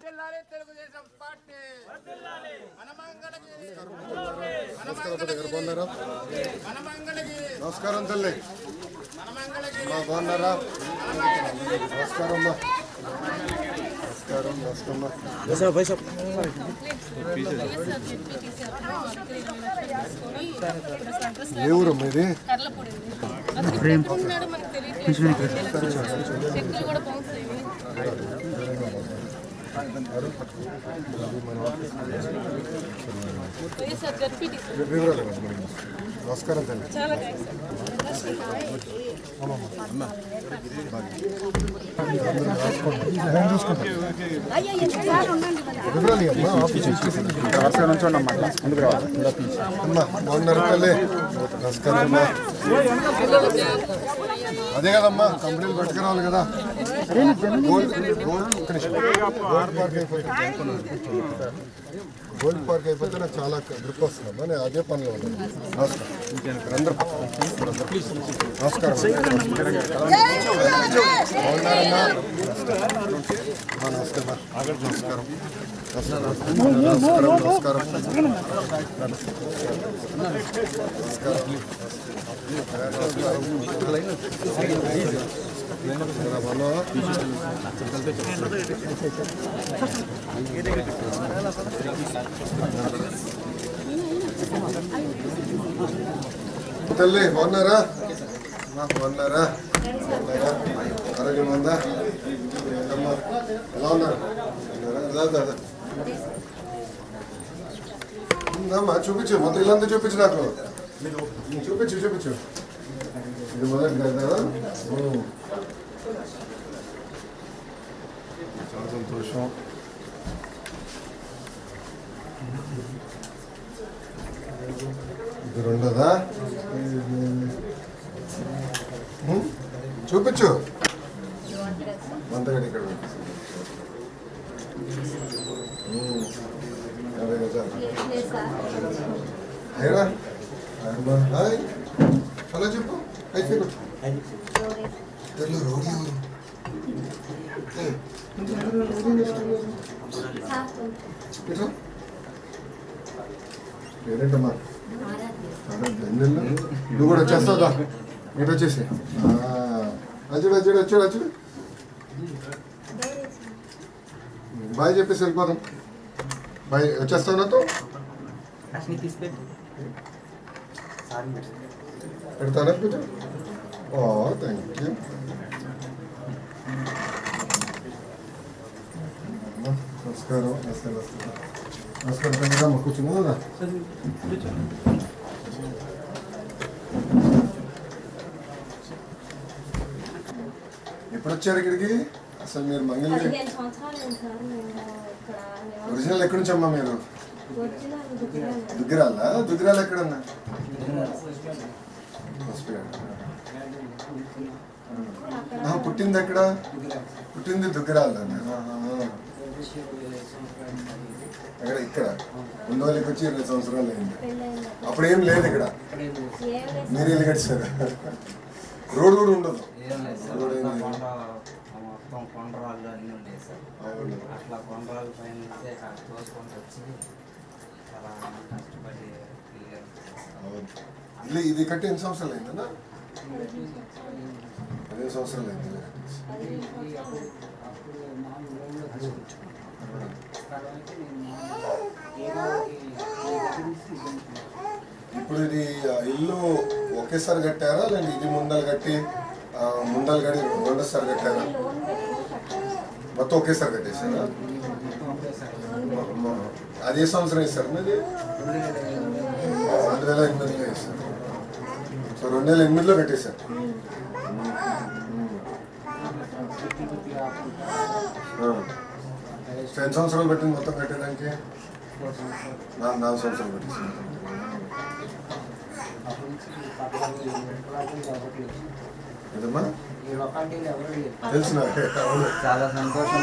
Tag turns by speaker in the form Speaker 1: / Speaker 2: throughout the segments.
Speaker 1: Telugu Desam party
Speaker 2: నమస్కారం తల్లి బాగున్నారా? నమస్కారం అమ్మా. ఏ ఊరు మీది? నమస్కారం తల్లి. బాగున్నారు తల్లి? నమస్కారం అమ్మా. అదే కదమ్మా కంపెనీలు పట్టుకురావాలి కదా. గోల్డ్ పార్క్ అయిపోతే నాకు చాలా గ్రిప్ వస్తుందమ్మా. నేను అదే పనిలో ఉన్నాను. నమస్కారం అందరూ. నమస్కారం. బాగున్నారమ్మా? నమస్కారం. నమస్కారం. నమస్కారం. తల్లి బాగున్నారా? బాగున్నారా? ఆరోగ్యం ఉందా? ఎలా ఉన్నారు? ఉందమ్మా చూపించు. మొత్తం ఇల్లంతా చూపించు. నాకు చూపించు. ఇది మొదటి కదా. చాలా సంతోషం. ఇది రెండోదా? చూపించు. వంతగడి ఇక్కడ 50 గజాలు. హలో చెప్పు. అయితే రోగి పేరేంటమ్మా? నువ్వు కూడా వచ్చేస్తావుదా? ఇటు వచ్చేసి వచ్చాడు. బాయ్ చెప్పేసి వెళ్ళిపోదాం. బాయ్ వచ్చేస్తావు నాతో? పెడతానా పూజ? Thank you. నమస్కారం. నమస్కారం పెద్దమ్మ. కూర్చున్నా. ఎప్పుడు వచ్చారు ఇక్కడికి? అసలు మీరు మంగళ ఒరిజినల్ ఎక్కడి నుంచి అమ్మా మీరు? దుగ్గిరాలా? దుగ్గిరాలు ఎక్కడన్నా? పుట్టింది ఎక్కడ? పుట్టింది దుగ్గిరాల. అక్కడ ఇక్కడ ముందుకి వచ్చి 20 సంవత్సరాలు అయింది. అప్పుడు ఏం లేదు ఇక్కడ. మీరు ఇల్లు కట్టారు. రోడ్ కూడా ఉండదు. ఇది కట్టి ఎన్ని సంవత్సరాలు అయిందన్నా? 15 సంవత్సరాలు అయింది. ఇప్పుడు ఇది ఇల్లు ఒకేసారి కట్టారా లేదంటే ఇది ముందలు కట్టి రెండోసారి కట్టారా? మొత్తం ఒకేసారి కట్టేశారా? అది ఏ సంవత్సరం వేస్తారు? అది 2008లో వేస్తారు. సో 2008లో కట్టేశారు. ఎన్ని సంవత్సరాలు పెట్టింది మొత్తం కట్టేదానికి? 4 సంవత్సరాలు పెట్టేసారు.
Speaker 3: చాలా సంతోషం.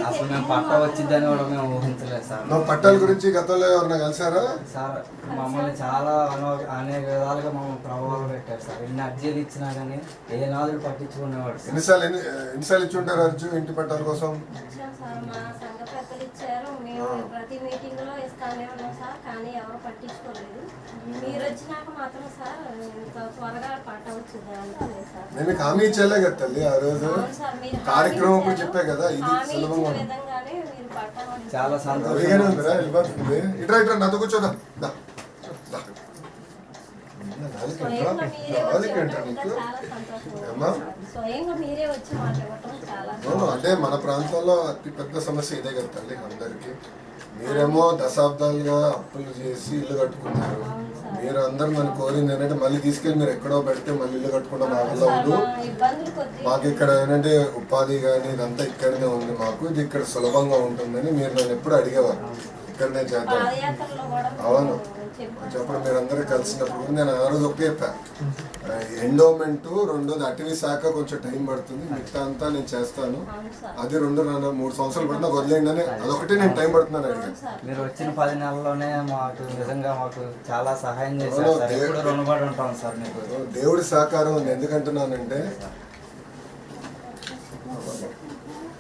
Speaker 3: అసలు మేము పట్ట వచ్చిందని కూడా మేము ఊహించలేదు సార్.
Speaker 2: పట్టాల గురించి గతంలో ఎవరన్నా కలిసారా
Speaker 3: సార్? మమ్మల్ని చాలా అనేక విధాలుగా మమ్మల్ని ప్రభావం పెట్టారు సార్. ఎన్ని అర్జీలు ఇచ్చినా కానీ ఏ నాదులు పట్టించుకునేవాడు.
Speaker 2: ఎన్నిసార్లు ఇచ్చి ఉంటారు అర్జీ ఇంటి పట్టాల కోసం?
Speaker 1: పెద్దలు ఇచ్చారు. మేము ప్రతి మీటింగ్ లో ఇస్తానే ఉన్నాం సార్, కానీ ఎవరు పట్టించుకోలేదు. మీరు వచ్చినాక మాత్రం సార్ ఇంత త్వరగా పట్ట వచ్చింది అనుకోలేదు సార్.
Speaker 2: నేను మీకు హామీ ఇచ్చేలే కదా తల్లి ఆ రోజు కార్యక్రమం కూడా చెప్పా కదా, ఇది సులభంగా
Speaker 1: విధంగానే మీరు పట్ట
Speaker 3: చాలా సంతోషం.
Speaker 2: వెళ్ళిపోతుంది. ఇట్రా ఇట్రా నాతో కూర్చోదా. అంటే మన ప్రాంతంలో అతి పెద్ద సమస్య ఇదే కదా తల్లి అందరికి. మీరేమో దశాబ్దాలుగా అప్పులు చేసి ఇల్లు కట్టుకున్నారు. మీరు అందరు నన్ను కోరింది ఏంటంటే మళ్ళీ తీసుకెళ్ళి మీరు ఎక్కడో పెడితే మళ్ళీ ఇల్లు కట్టుకుంటాం మా వల్ల వద్దు. మాకు ఇక్కడ ఏంటంటే ఉపాధి కానీ ఇదంతా ఇక్కడనే ఉంది, మాకు ఇది ఇక్కడ సులభంగా ఉంటుందని మీరు నన్ను ఎప్పుడు అడిగేవారు. ఇక్కడనే చేద్దాం. అవును, చెప్పడం మీరు అందరూ కలిసినప్పుడు నేను ఆ రోజు ఒకే చెప్పా, ఎండోమెంట్ రెండోది అటవీ శాఖ కొంచెం టైం పడుతుంది, మిగతా అంతా నేను చేస్తాను. అది 3 సంవత్సరాలు పడినా వదిలేండి అని అదొకటి నేను టైం పడుతున్నాను అడిగాను.
Speaker 3: మీరు వచ్చిన 10 నెలల్లోనే మాకు నిజంగా మాకు చాలా సహాయం చేశారు సార్. ఎప్పుడు రుణపడి ఉంటాం సార్ మీకు.
Speaker 2: దేవుడి సహకారం ఉంది. ఎందుకంటున్నానంటే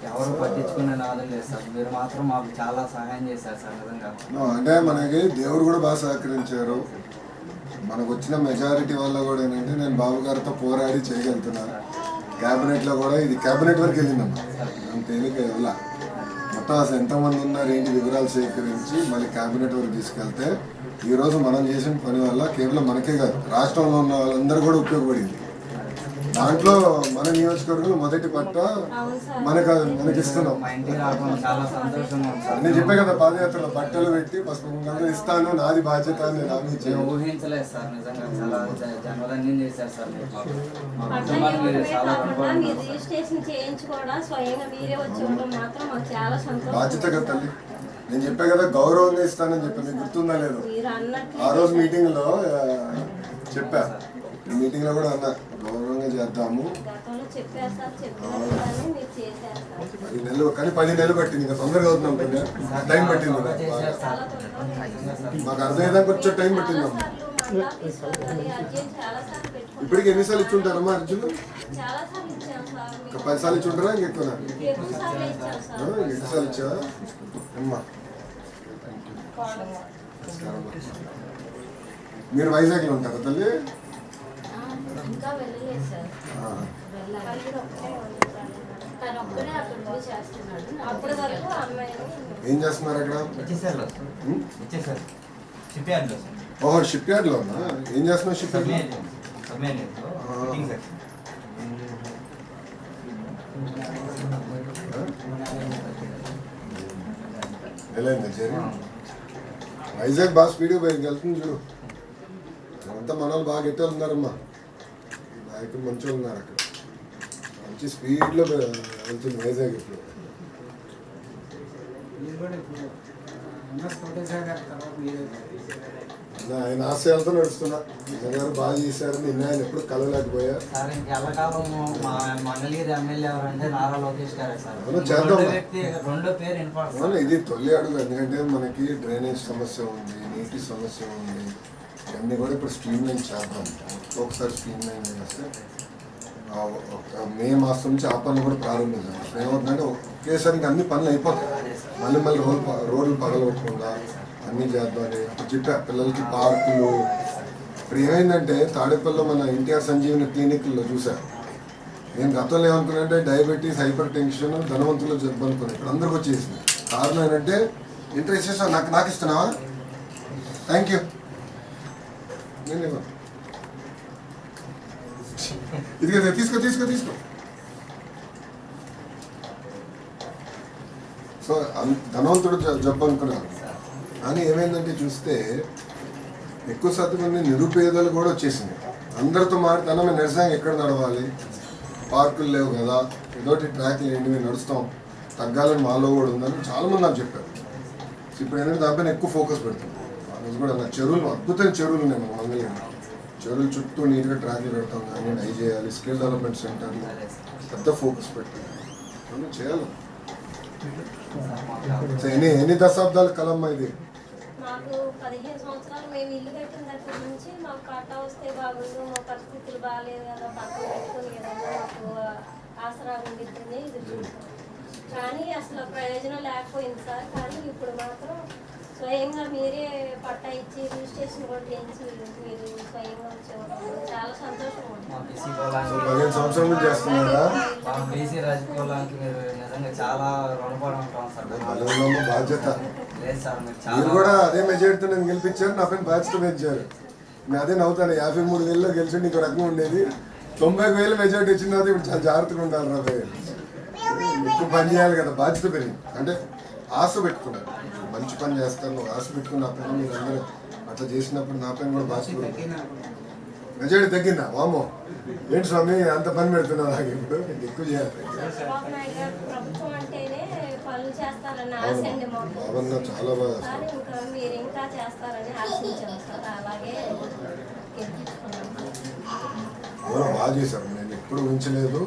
Speaker 3: ఎవరు పట్టించుకునే నాదం లేదు సార్, మీరు మాత్రం మాకు చాలా సహాయం చేశారు సార్ నిజంగా.
Speaker 2: అంటే మనకి దేవుడు కూడా బాగా సహకరించారు. మనకు వచ్చిన మెజారిటీ వల్ల కూడా ఏంటంటే నేను బాబు గారితో పోరాడి చేయగలుగుతున్నాను. క్యాబినెట్లో కూడా ఇది క్యాబినెట్ వరకు వెళ్ళిందమ్మా, నేను తేలిక వెళ్ళా. మొత్తం అసలు ఎంతమంది ఉన్నారు ఏంటి వివరాలు సేకరించి మళ్ళీ క్యాబినెట్ వరకు తీసుకెళ్తే ఈరోజు మనం చేసిన పని వల్ల కేవలం మనకే కాదు రాష్ట్రంలో ఉన్న వాళ్ళందరూ కూడా ఉపయోగపడింది. దాంట్లో మన నియోజకవర్గంలో మొదటి పట్ట మనకిస్తున్నాం. నేను చెప్పే కదా పాదయాత్రలో బట్టలు పెట్టి పసుపు ఇస్తాను, నాది బాధ్యత అని నేను హామీ ఇచ్చాను.
Speaker 3: ఊహించలేదు సార్ నిజంగా, చాలా జన్మధన్యం చేశారు సార్.
Speaker 2: బాధ్యత కదా తల్లి, నేను చెప్పా కదా గౌరవంగా ఇస్తానని చెప్పాను. మీకు గుర్తుందా లేదు? ఆ రోజు మీటింగ్ లో చెప్పా, మీటింగ్ లో కూడా అన్నా గౌరవంగా చేద్దాము. 10 నెలలు కానీ 10 నెలలు పట్టింది, ఇంకా తొందరగా అవుతున్నాం కదా, టైం పట్టింది. మాకు అర్థమయ్యేదాకా కొంచెం టైం పట్టిందమ్మా. ఇప్పటికి ఎన్నిసార్లు ఇచ్చుంటారమ్మా అర్జున్? ఒక 10 సార్లు ఇచ్చుంటారా ఇంకెక్కువ? 8 సార్లు ఇచ్చావా అమ్మా? మీరు వైజాగ్లో ఉంటారా తల్లి? ఏం చేస్తున్నారు అక్కడ? ఓహో, షిప్ యార్డ్ లో ఉన్నా. ఏం చేస్తున్నావు షిప్ యార్డ్? వైజాగ్ బాగా స్పీడ్గా పోయింది, వెళ్తుంది చూడు. అంతా మన వాళ్ళు బాగా గట్టి ఉన్నారమ్మా, నాయకులు మంచిగా ఉన్నారు అక్కడ. మంచి స్పీడ్లో వెళ్తుంది వైజాగ్ ఇప్పుడు. ఆయన ఆశయాలతో నడుస్తున్నా. గారు బాగా చేశారని నిన్న ఆయన ఎప్పుడు కలవలేకపోయారు. ఇది తొలి అడుగు, ఎందుకంటే మనకి డ్రైనేజ్ సమస్య ఉంది, నీటి సమస్య ఉంది. ఇవన్నీ కూడా ఇప్పుడు స్ట్రీమ్ లైన్ చేద్దాం. ఒకసారి స్ట్రీమ్ లైన్ చేస్తే మే మాసం నుంచి ఆ పనులు కూడా ప్రారంభించాం. ఏమవుతుందంటే ఒకేసారి అన్ని పనులు అయిపోతాయి. మళ్ళీ రోడ్లు పగలగొట్టకుండా అన్నీ చేద్దామని అప్పుడు చెప్పా పిల్లలకి. పార్కులు ఇప్పుడు ఏమైందంటే తాడేపల్లిలో మన ఎన్టీఆర్ సంజీవని క్లినిక్లో చూసాను నేను. గతంలో ఏమనుకున్నానంటే డయాబెటీస్, హైపర్ టెన్షన్ ధనవంతులు జబ్బు అనుకున్నాను. ఇప్పుడు అందరికి వచ్చేసింది. కారణం ఏంటంటే ఇంట్రెస్ట్ చేసావు, నాకు ఇస్తున్నావా? Thank you. నేను ఇది తీసుకో. సో ధనవంతుడు జబ్బు అనుకున్నారు. కానీ ఏమైందంటే చూస్తే ఎక్కువ శాతం మంది నిరుపేదలు కూడా వచ్చేసింది. అందరితో మాట్లాడితే నిరసన ఎక్కడ నడవాలి, పార్కులు లేవు కదా, ఏదోటి ట్రాక్లు ఏంటి మేము నడుస్తాం, తగ్గాలని మాలో కూడా ఉందని చాలామంది నాకు చెప్పారు. ఇప్పుడు ఏంటంటే దానిపైన ఎక్కువ ఫోకస్ పెడతాం. ఆ రోజు కూడా నా చెరువులు, అద్భుతమైన చెరువులు ఉన్నాయి మన మంగళగిరి. చెరువులు చుట్టూ నీట్గా ట్రాక్లు పెడతాం, కానీ డై చేయాలి. స్కిల్ డెవలప్మెంట్ సెంటర్లు పెద్ద ఫోకస్ పెట్టాలి, చేయాలి. ఎన్ని దశాబ్దాల కలమ్మా ఇది?
Speaker 1: మాకు 15 సంవత్సరాలు మేము ఇల్లు కట్టిన దగ్గర నుంచి మాకు పట్టా వస్తే బాగుండు, మా పరిస్థితులు బాగాలేదు కదా, పక్కన పెట్టుకుని ఏదన్నా మాకు ఆసరా ఉండిద్దని ఇది కానీ అసలు ప్రయోజనం లేకపోయింది సార్. కానీ ఇప్పుడు మాత్రం స్వయంగా మీరే పట్టా ఇచ్చి రిజిస్ట్రేషన్ కూడా చేయించి మీరు స్వయంగా వచ్చేవాళ్ళు చాలా సంతోషంగా ఉంది.
Speaker 3: మా బీసీ కులానికి
Speaker 2: 15 సంవత్సరాల నుంచి చేస్తున్నారా?
Speaker 3: మా బీసీ రాజకీయాలకి మీరు నిజంగా చాలా రుణపడి ఉంటాం సార్.
Speaker 2: బలంలో బాధ్యత.
Speaker 3: లేదు సార్, మీరు
Speaker 2: మీరు
Speaker 3: చాలా
Speaker 2: కూడా అదే మెజారిటీతో నన్ను గెలిపించారు, నా పైన బాధ్యత పెంచారు. నేను అదే నవ్వుతాను, 53,000లో గెలిచి నీకు రకంగా ఉండేది, 90,000 మెజారిటీ వచ్చిన తర్వాత ఇప్పుడు చాలా జాగ్రత్తగా ఉండాలి. 40,000 ఎక్కువ పని చేయాలి కదా, బాధ్యత పెరిగింది. అంటే ఆశ పెట్టుకున్నాను, మంచి పని చేస్తాను ఆశ పెట్టుకుని నా పైన మీరు అందరూ అట్లా చేసినప్పుడు నా పైన కూడా బాధ్యత పెరిగింది. మెజారిటీ తగ్గిందా? వామో ఏంటి స్వామి అంత పని పెడుతున్నా నాకు ఇప్పుడు ఎక్కువ చేయాలి.
Speaker 1: చంద్రబాబు నాయుడు గారు ప్రభుత్వం అంటేనే పనులు చేస్తారన్న ఆశ అండి మాకు.
Speaker 2: బాబన్న చాలా బాగా
Speaker 1: కానీ ఇంకా మీరు ఇంకా చేస్తారని ఆశించాము సార్. అలాగే గెలిపించుకున్నాం.
Speaker 2: ఎవరో బాగా చేశారు, నేను ఎప్పుడు ఊహించలేదు.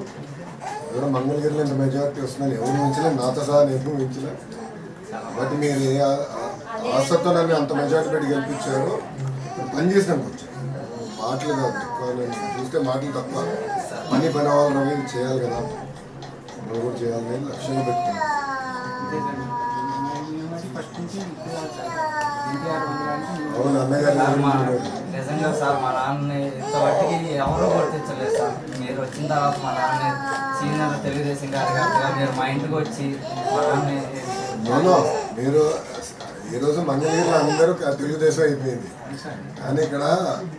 Speaker 2: ఎవరో మంగళగిరిలో ఇంత మెజారిటీ వస్తుందని ఎవరు ఊహించలేదు, నాతో సహా నేను ఎప్పుడు ఊహించలేదు. బట్ మీరు ఏ ఆశతో నన్ను అంత మెజారిటీ పెట్టి గెలిపించారు. పని చేసినాం కొంచెం, మాటలు కాదు ఎక్కువ. నేను చూస్తే మాటలు తప్ప పని అవ్వాలి, రవి చేయాలి కదా, మనం కూడా చేయాలని లక్ష్యంగా పెట్టుకున్నాను. అవును అన్నగారు
Speaker 3: నిజంగా సార్ మా నాన్నని ఇంతవరకు ఎవరూ గుర్తించలేదు సార్. మీరు వచ్చిన తర్వాత మా నాన్నని సీనియర్ తెలుగుదేశం కార్యకర్తగా మీరు మా ఇంటికి వచ్చి మా నాన్నని
Speaker 2: మీరు ఈరోజు మంగళగిరిలో అందరూ తెలుగుదేశం అయిపోయింది, కానీ ఇక్కడ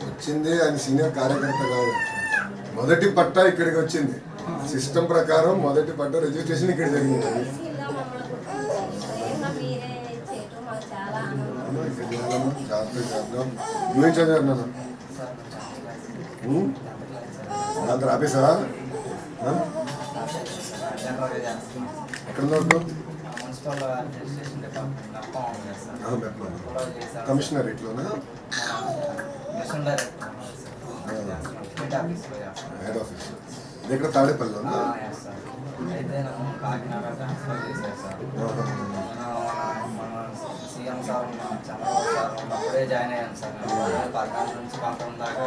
Speaker 2: వచ్చింది ఆయన సీనియర్ కార్యకర్త కాదు. మొదటి పట్టా ఇక్కడికి వచ్చింది, సిస్టమ్ ప్రకారం మొదటి పట్టా రిజిస్ట్రేషన్ ఇక్కడ జరిగింది.
Speaker 1: బీసీలో మమ్మల్ని గుర్తించారు. స్వయంగా మీరే చేయటం మాకు చాలా ఆనందం.
Speaker 2: నువ్వేం చదివారు? దాంతో ఆపేసారా? ఎక్కడ ఉన్నావు?
Speaker 3: మున్సిపల్ అడ్మినిస్ట్రేషన్ డిపార్ట్మెంట్
Speaker 2: కమిషనరేట్లోనా?
Speaker 3: మిషన్ డైరెక్టర్ హెడ్ ఆఫీస్లో
Speaker 2: హెడ్ ఆఫీస్ ఇది ఎక్కడ? తాడేపల్లిలోనా?
Speaker 3: సార్. అయితే నన్ను కాకినాడ ట్రాన్స్ఫర్ చేశారు సార్. మన సీఎం సార్ చంద్రబాబు సార్ అప్పుడే జాయిన్ అయ్యాను సార్. 2014 నుంచి 19 దాకా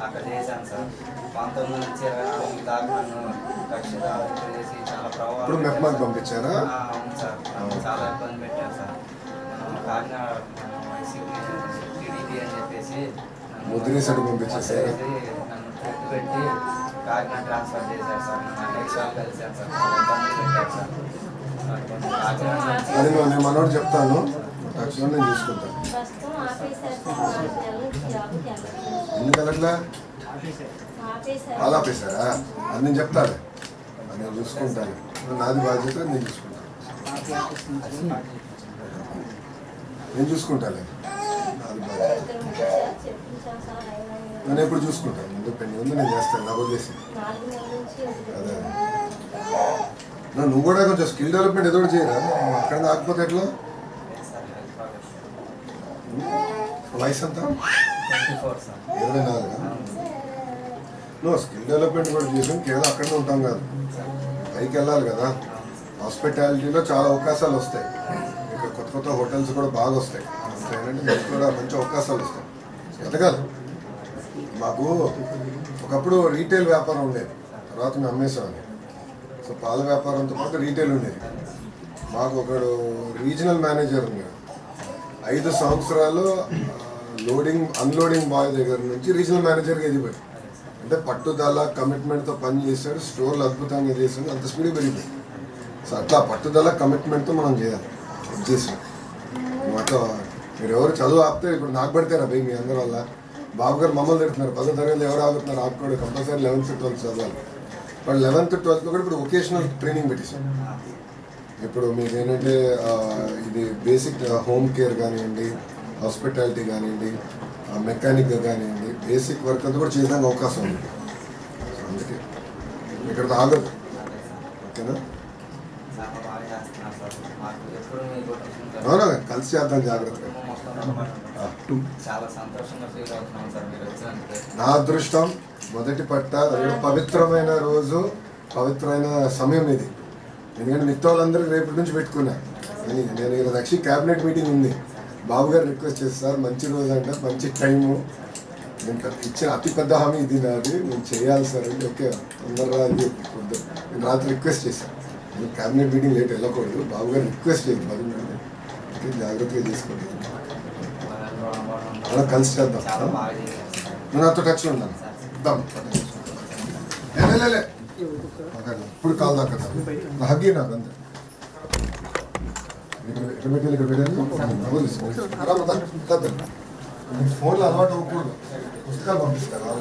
Speaker 3: అక్కడ చేశాను సార్. 19 నుంచి 24 దాకా నన్ను కక్షిదారు చేసి చాలా
Speaker 2: ఇప్పుడు
Speaker 3: ప్రభావం
Speaker 2: మెప్మాకి పంపించారా?
Speaker 3: అవును సార్, నన్ను చాలా ఇబ్బంది పెట్టారు సార్. కాకినాడ టీడీపీ అని చెప్పేసి
Speaker 2: ముద్రేశాడు పంపించేసారా?
Speaker 3: నన్ను ట్రిప్ పెట్టి కాకినాడ ట్రాన్స్ఫర్ చేశారు సార్. నన్ను అనేక సార్లు కలిశాను సార్, చాలా ఇబ్బంది పెట్టారు సార్.
Speaker 2: అది నేను మనోడు చెప్తాను, తక్షణం నేను చూసుకుంటాను.
Speaker 1: ప్రస్తుతం ఆపేశారు సార్. 4 నెలల నుంచి జాబ్కి వెళ్ళట్లేదు.
Speaker 2: ఎందుకు వెళ్ళట్లా?
Speaker 1: ఆపేశారు.
Speaker 2: వాళ్ళు ఆపేశారా? అది నేను చెప్తాను, అది నేను చూసుకుంటాను. నాది బాధ్యత, నేను చూసుకుంటాను. నేను చూసుకుంటాను, నాది బాధ్యత.
Speaker 1: ఇద్దరు సార్ చెప్పించాం సార్.
Speaker 2: నేను ఎప్పుడు చూసుకుంటాను, ముందు పెళ్లి ఉంది నేను చేస్తాను, నాకు వదిలేసి.
Speaker 1: 4 నెలల నుంచి
Speaker 2: అదే నువ్వు కూడా కొంచెం స్కిల్ డెవలప్మెంట్ ఏదో ఒకటి చేయరా? నువ్వు అక్కడ ఆగిపోతే ఎట్లా? వయసు అంతా
Speaker 3: 24 సార్.
Speaker 2: 24. నువ్వు స్కిల్ డెవలప్మెంట్ కూడా చేసాం, కేవలం అక్కడనే ఉంటాం కాదు, పైకి వెళ్ళాలి కదా. హాస్పిటాలిటీలో చాలా అవకాశాలు వస్తాయి, ఇక్కడ కొత్త కొత్త హోటల్స్ కూడా బాగా వస్తాయి. ఏంటంటే మీకు కూడా మంచి అవకాశాలు వస్తాయి. ఎదగాలి. మాకు ఒకప్పుడు రీటైల్ వ్యాపారం ఉండేది, తర్వాత మేము అమ్మేసామని. సో పాల వ్యాపారంతో పాటు రీటైల్ ఉండేది. మాకు ఒకడు రీజనల్ మేనేజర్ ఉన్నాడు. 5 సంవత్సరాలు లోడింగ్ అన్లోడింగ్ బాయ్ దగ్గర నుంచి రీజనల్ మేనేజర్గా ఎదిగిపోయాడు. అంటే పట్టుదల కమిట్మెంట్తో పని చేశాడు, స్టోర్లు అద్భుతంగా చేశాడు, అంత స్పీడ్ పెరిగిపోయింది. సో అట్లా పట్టుదల కమిట్మెంట్తో మనం చేయాలి. చేసాం అట్లా. మీరు ఎవరు చదువు ఆపితే ఇప్పుడు నాకు పెడతారా భయ్ మీ అందరి వల్ల? బాబు గారు మమ్మల్ని తిడుతున్నారు, 10వ తరగతి ఎవరు ఆగుతున్నారు? ఆపుకోడు, కంపల్సరీ 11th 12th చదవాలి. వాళ్ళు 11th 12th కూడా ఇప్పుడు వొకేషనల్ ట్రైనింగ్ పెట్టేశాం. ఇప్పుడు మీకు ఏంటంటే ఇది బేసిక్ హోమ్ కేర్ కానివ్వండి, హాస్పిటాలిటీ కానివ్వండి, మెకానిక్ కానివ్వండి, బేసిక్ వర్క్ అంతా కూడా చేయడానికి అవకాశం ఉంది. సో అందుకే ఇక్కడ ఆగదు. ఓకేనా?
Speaker 3: చాలా బాగా చేస్తున్నారు సార్. మాకు ఎప్పుడు మీకు
Speaker 2: అవునా? కలిసి చేద్దాం జాగ్రత్తగా.
Speaker 3: చాలా సంతోషంగా ఫీల్ అవుతున్నాం సార్ మీరు వచ్చినందుకు.
Speaker 2: నా అదృష్టం మొదటి పట్ట, పవిత్రమైన రోజు, పవిత్రమైన సమయం ఇది. ఎందుకంటే మిగతా వాళ్ళందరికీ రేపటి నుంచి పెట్టుకున్నా. నేను ఈరోజు యాక్చువల్లీ క్యాబినెట్ మీటింగ్ ఉంది, బాబు గారు రిక్వెస్ట్ చేస్తారు, మంచి రోజు అంట, మంచి టైము, నేను ఇచ్చిన అతి పెద్ద హామీ ఇది నాది, నేను చేయాలి సార్ అంటే ఓకే అందరు అని చెప్పి నేను రాత్రి రిక్వెస్ట్ చేశాను. క్యాబినెట్ మీటింగ్ లేట్ వెళ్ళకూడదు. బాబు గారు రిక్వెస్ట్ చేయదు 10 నిమిషాలు జాగ్రత్తగా చేసుకోండి. అలా కలిసి చేద్దాం.
Speaker 3: చాలా బాగా చేశారు సార్.
Speaker 2: నువ్వు నాతో టచ్లో ఉన్నాను. ఇద్దాం ఇప్పుడు కాల్ దాకా నా హగ్గి నాకు అంతే. ఇక్కడ పెట్టాను ఫోన్లో అలవాటు అవ్వకూడదు. పుస్తకాలు పంపిస్తారా?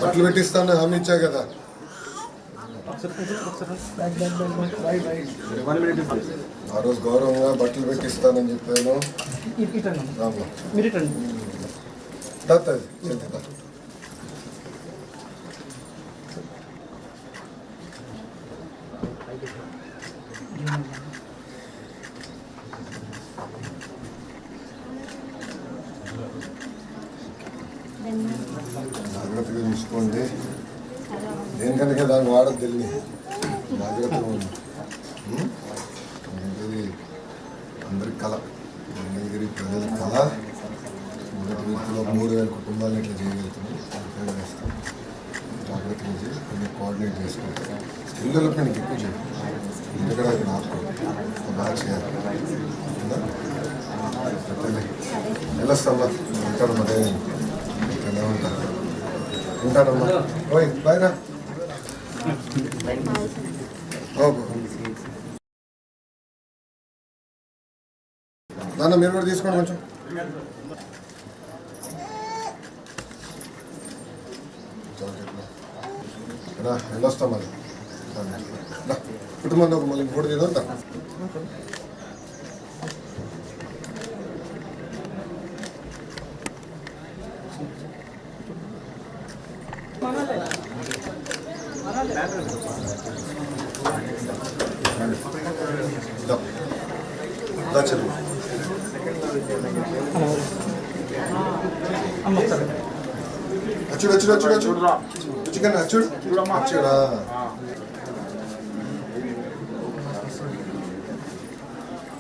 Speaker 2: బట్టలు పెట్టిస్తాను హామీ ఇచ్చా కదా. ఆ రోజు గౌరవంగా బట్టలు పెట్టిస్తానని చెప్పాను. జాగ్రత్తగా చూసుకోండి. దేనికంటే దాన్ని వాడదు తెలియని జాగ్రత్తగా ఉంది. ఇది అందరి కళ, మంగళగిరి ప్రజల కళ. మొదటి వీటిలో 3000 కుటుంబాలను ఇట్లా చేయగలుగుతున్నాం. చేస్తాం. జాగ్రత్తగా చేసి కొన్ని కోఆర్డినేట్ చేసుకుంటాం. స్కిల్ డెవలప్మెంట్ ఎక్కువ చేయాలి. ఎందుకంటే అది నాకు బాగా చేయాలి. వెళ్ళొస్తామ్మా. ఉంటాను మరే ఎలా ఉంటాను. ఉంటానమ్మా. ఓయ్ బాయ్ రా. నాన్న మీరు కూడా తీసుకోండి కొంచెం. వెళ్ళొస్తాం మరి. కుటుంబం మళ్ళీ ఫోటో తీద్దాం. అచ్చుడు అచ్చుడు అచ్చుడు అచ్చుడు అచ్చుడు అచ్చుడా